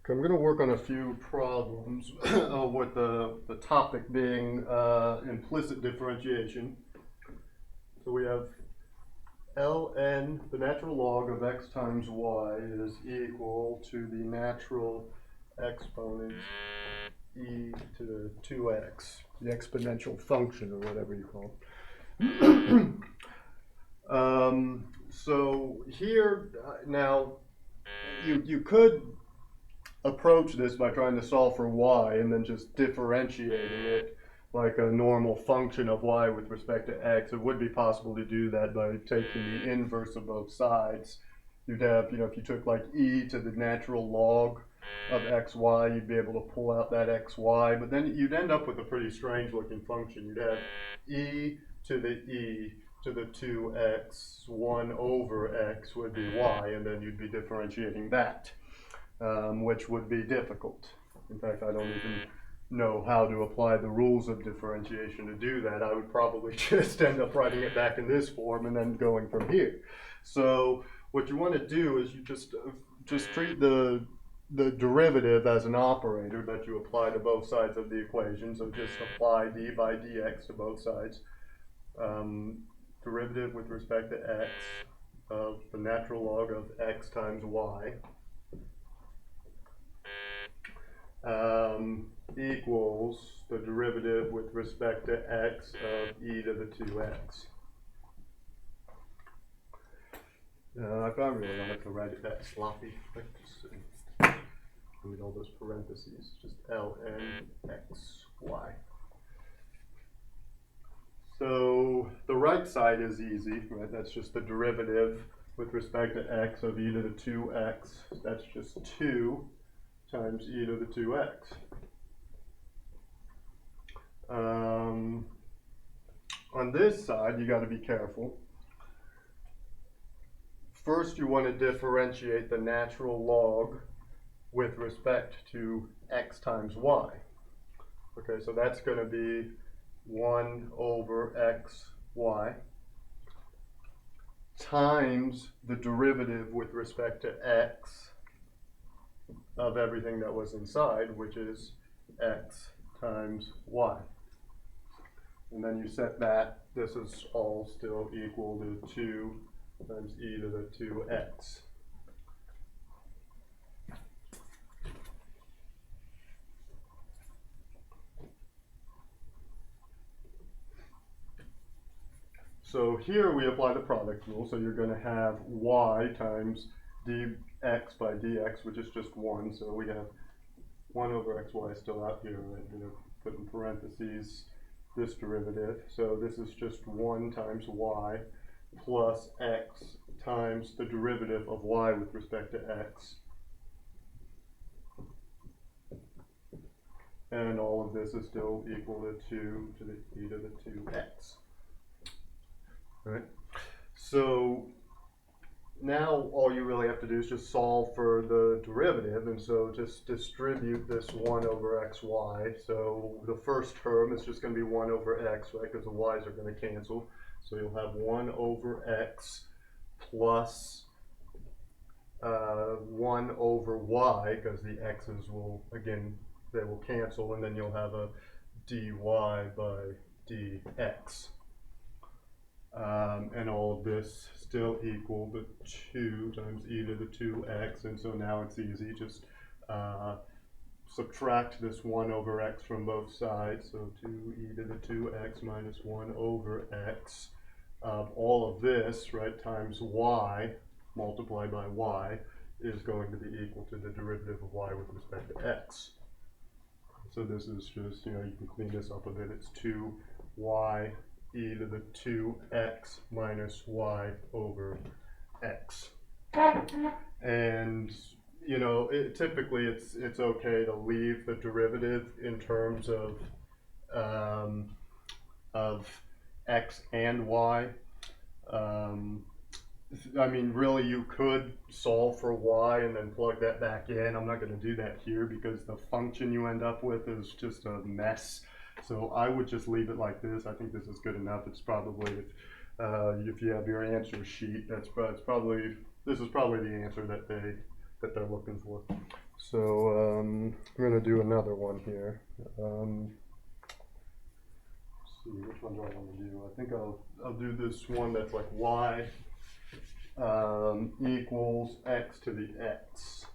I'm going to work on a few problems with the topic being implicit differentiation. So we have ln, the natural log of x times y is equal to the natural exponent e to the 2x, the exponential function or whatever you call it. So here, now, you could approach this by trying to solve for y and then just differentiating it like a normal function of y with respect to x. It would be possible to do that by taking the inverse of both sides. You'd have, if you took like e to the natural log of xy, you'd be able to pull out that xy, but then you'd end up with a pretty strange looking function. You'd have e to the 2x, 1 over x would be y, and then you'd be differentiating that. Which would be difficult. In fact, I don't even know how to apply the rules of differentiation to do that. I would probably just end up writing it back in this form and then going from here. So what you want to do is you just treat the derivative as an operator that you apply to both sides of the equation. So just apply d by dx to both sides. Derivative with respect to x of the natural log of x times y equals the derivative with respect to x of e to the 2x. I probably really don't have to write it that sloppy. Like just read all those parentheses, just ln x, y. So the right side is easy, right? That's just the derivative with respect to x of e to the 2x. That's just 2 times e to the 2x. On this side, you got to be careful. First, you want to differentiate the natural log with respect to x times y. Okay, so that's going to be 1 over xy times the derivative with respect to x of everything that was inside, which is x times y. And then you set that, this is all still equal to 2 times e to the 2x. So here we apply the product rule, so you're going to have y times dx by dx, which is just 1, so we have 1 over xy still out here, right? We're going to put in parentheses this derivative, so this is just 1 times y plus x times the derivative of y with respect to x. And all of this is still equal to 2 to the e to the 2x. Right? So now all you really have to do is just solve for the derivative, and so just distribute this 1 over xy. So the first term is just going to be 1 over x, right, because the y's are going to cancel. So you'll have 1 over x plus 1 over y, because the x's will, again, they will cancel, and then you'll have a dy by dx. And all of this still equal to 2 times e to the 2x, and so now it's easy. Just subtract this 1 over x from both sides, so 2e to the 2x minus 1 over x. All of this, right, times y multiplied by y is going to be equal to the derivative of y with respect to x. So this is just, you can clean this up a bit. It's 2y e to the 2x minus y over x. And typically it's okay to leave the derivative in terms of x and y. I mean, really, you could solve for y and then plug that back in. I'm not going to do that here because the function you end up with is just a mess. So I would just leave it like this. I think this is good enough. It's probably, if you have your answer sheet, this is probably the answer that they that they're looking for. So I'm going to do another one here. Let's see, which one do I want to do? I think I'll do this one that's like y equals x to the x.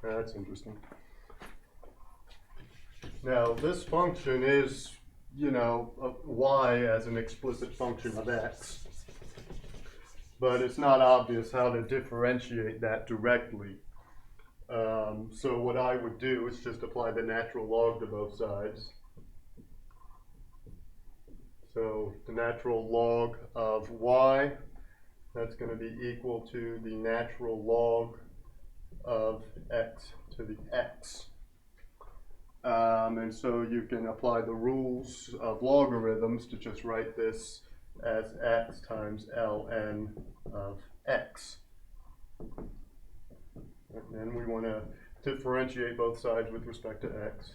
That's interesting. Now this function is, you know, y as an explicit function of x, but it's not obvious how to differentiate that directly. So what I would do is just apply the natural log to both sides. So the natural log of y, that's going to be equal to the natural log of x to the x. And so you can apply the rules of logarithms to just write this as x times ln of x. And then we want to differentiate both sides with respect to x.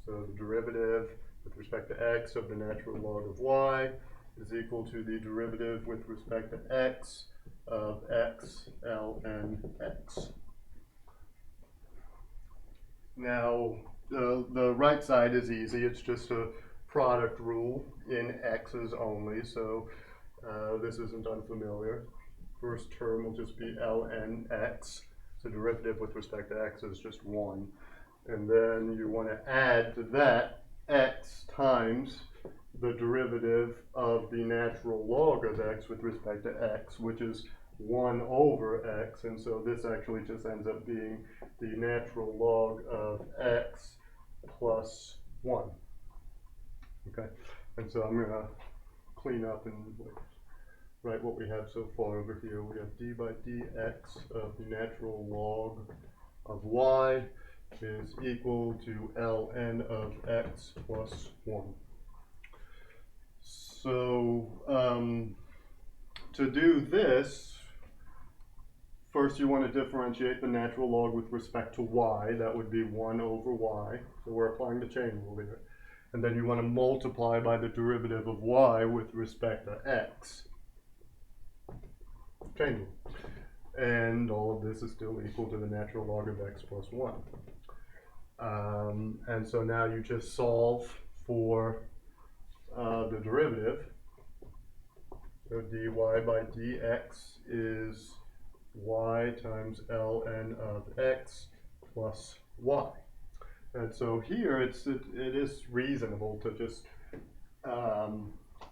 So the derivative with respect to x of the natural log of y is equal to the derivative with respect to x of x ln x. Now, the right side is easy. It's just a product rule in x's only, so this isn't unfamiliar. First term will just be ln x. The derivative with respect to x is just 1. And then you want to add to that x times the derivative of the natural log of x with respect to x, which is 1 over x, and so this actually just ends up being the natural log of x plus 1. Okay, and so I'm going to clean up and write what we have so far over here. We have d by dx of the natural log of y is equal to ln of x plus 1. So to do this, first you want to differentiate the natural log with respect to y. That would be 1 over y. So we're applying the chain rule here. And then you want to multiply by the derivative of y with respect to x. Chain rule. And all of this is still equal to the natural log of x plus 1. And so now you just solve for the derivative. So dy by dx is y times ln of x plus y. And so here it is reasonable to just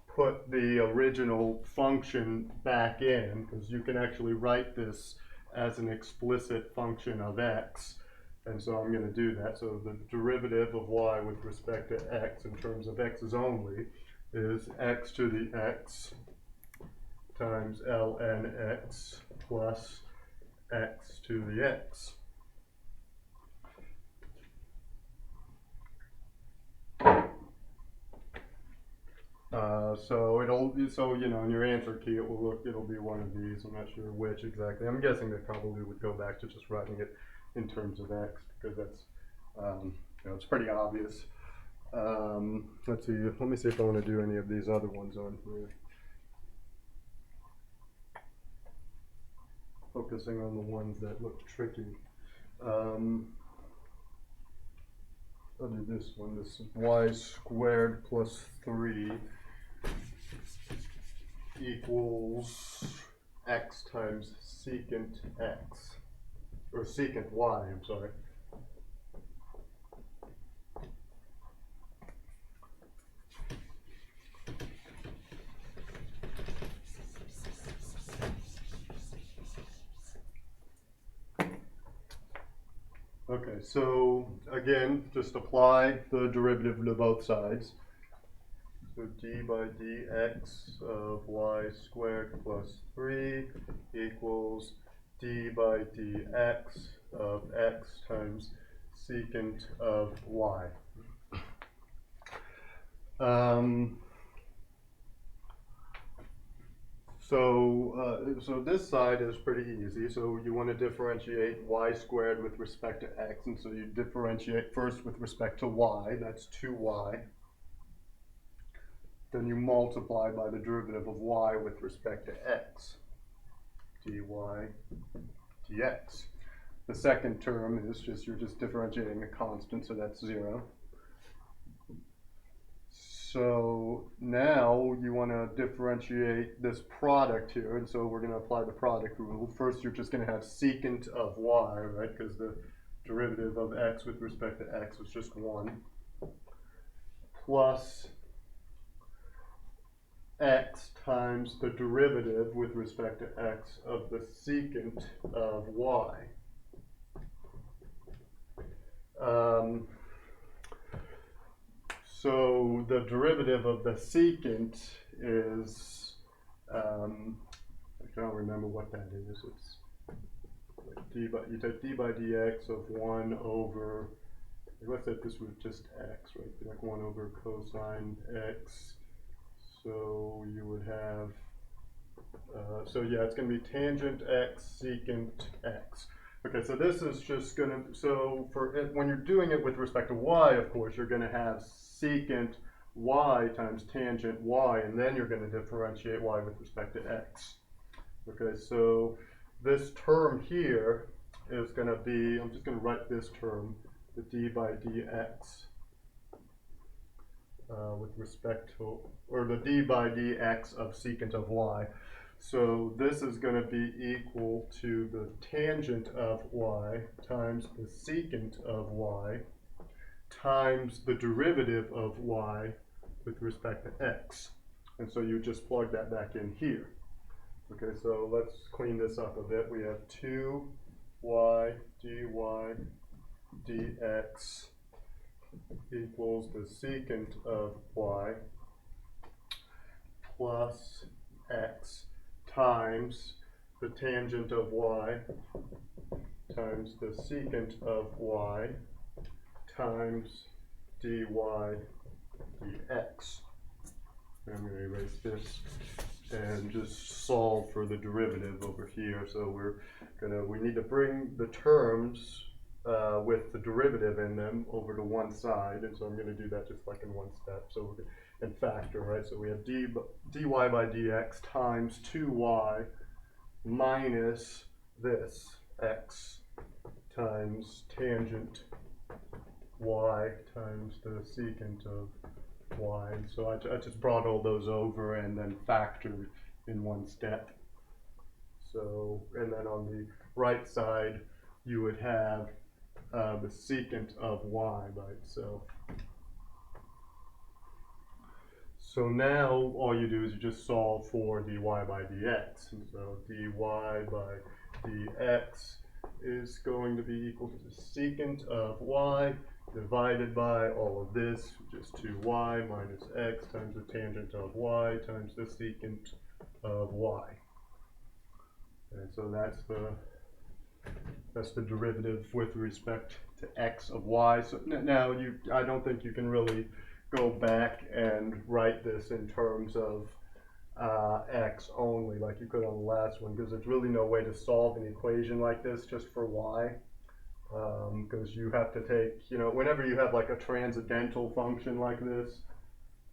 put the original function back in, because you can actually write this as an explicit function of x. And so I'm going to do that. So the derivative of y with respect to x in terms of x's only is x to the x times ln x plus x to the x. So you know, in your answer key it'll be one of these. I'm not sure which exactly. I'm guessing they probably would go back to just writing it in terms of x, because that's you know, it's pretty obvious. Let's see. Let me see if I want to do any of these other ones on here. Focusing on the ones that look tricky. I'll do this one. This is y squared plus 3 equals x times secant x, or secant y, I'm sorry. Okay, so again, just apply the derivative to both sides. So d by dx of y squared plus 3 equals d by dx of x times secant of y. So this side is pretty easy. So you want to differentiate y squared with respect to x, and so you differentiate first with respect to y. That's 2y. then you multiply by the derivative of y with respect to x, dy dx. The second term is just, you're just differentiating a constant, so that's 0. So now you want to differentiate this product here, and so we're going to apply the product rule. First, you're just going to have secant of y, right, because the derivative of x with respect to x was just 1, plus x times the derivative with respect to x of the secant of y. So the derivative of the secant is, I don't remember what that is. It's like you take d by dx of 1 over, let's say this was just x, right? Like 1 over cosine x. So you would have, so yeah, it's going to be tangent x secant x. Okay, so this is just going to, so for it, when you're doing it with respect to y, of course, you're going to have secant y times tangent y, and then you're going to differentiate y with respect to x. Okay, so this term here is going to be, I'm just going to write this term, the d by dx with respect to, or the d by dx of secant of y. So this is going to be equal to the tangent of y times the secant of y times the derivative of y with respect to x. And so you just plug that back in here. Okay, so let's clean this up a bit. We have 2y dy dx equals the secant of y plus x times the tangent of y times the secant of y times dy dx. I'm going to erase this and just solve for the derivative over here. So we need to bring the terms with the derivative in them over to one side, and so I'm going to do that just like in one step. So we're going to factor, right? So we have dy by dx times 2y minus this x times tangent y times the secant of y. And so I just brought all those over and then factored in one step. So, and then on the right side, you would have the secant of y by itself. So now all you do is you just solve for dy by dx. And so dy by dx is going to be equal to the secant of y divided by all of this, which is 2y minus x times the tangent of y times the secant of y. And so that's the derivative with respect to x of y. So now I don't think you can really go back and write this in terms of x only like you could on the last one, because there's really no way to solve an equation like this just for y. Because you have to take, whenever you have like a transcendental function like this,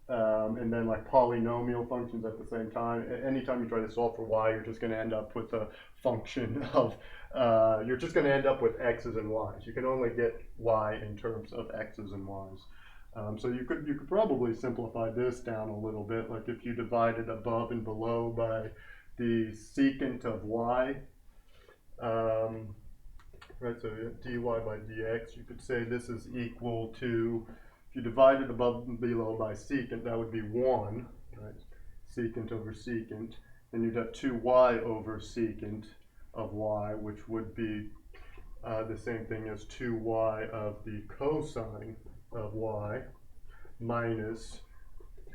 and then like polynomial functions at the same time, anytime you try to solve for y, you're just going to end up with a function of, you're just going to end up with x's and y's. You can only get y in terms of x's and y's. So you could probably simplify this down a little bit, like if you divided above and below by the secant of y, right, so dy by dx, you could say this is equal to, if you divided above and below by secant, that would be 1, right, secant over secant, and you'd have 2y over secant of y, which would be the same thing as 2y of the cosine of y minus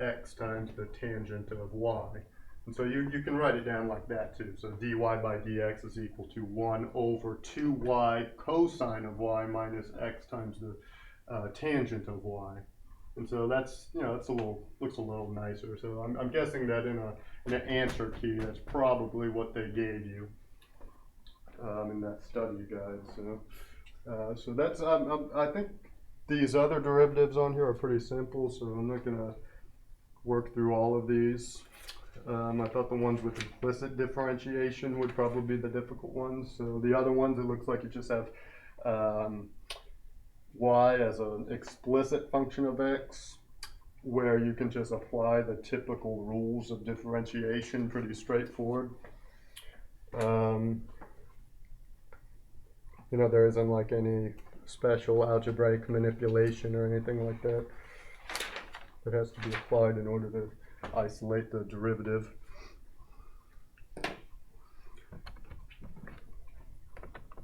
x times the tangent of y. And so you can write it down like that too. So dy by dx is equal to 1 over 2y cosine of y minus x times the tangent of y. And so that's, that's looks a little nicer. So I'm guessing that in an answer key, that's probably what they gave you in that study guide. So that's, I think these other derivatives on here are pretty simple, so I'm not going to work through all of these. I thought the ones with implicit differentiation would probably be the difficult ones. So the other ones, it looks like you just have y as an explicit function of x, where you can just apply the typical rules of differentiation, pretty straightforward. You know, there isn't like any special algebraic manipulation or anything like that that has to be applied in order to isolate the derivative.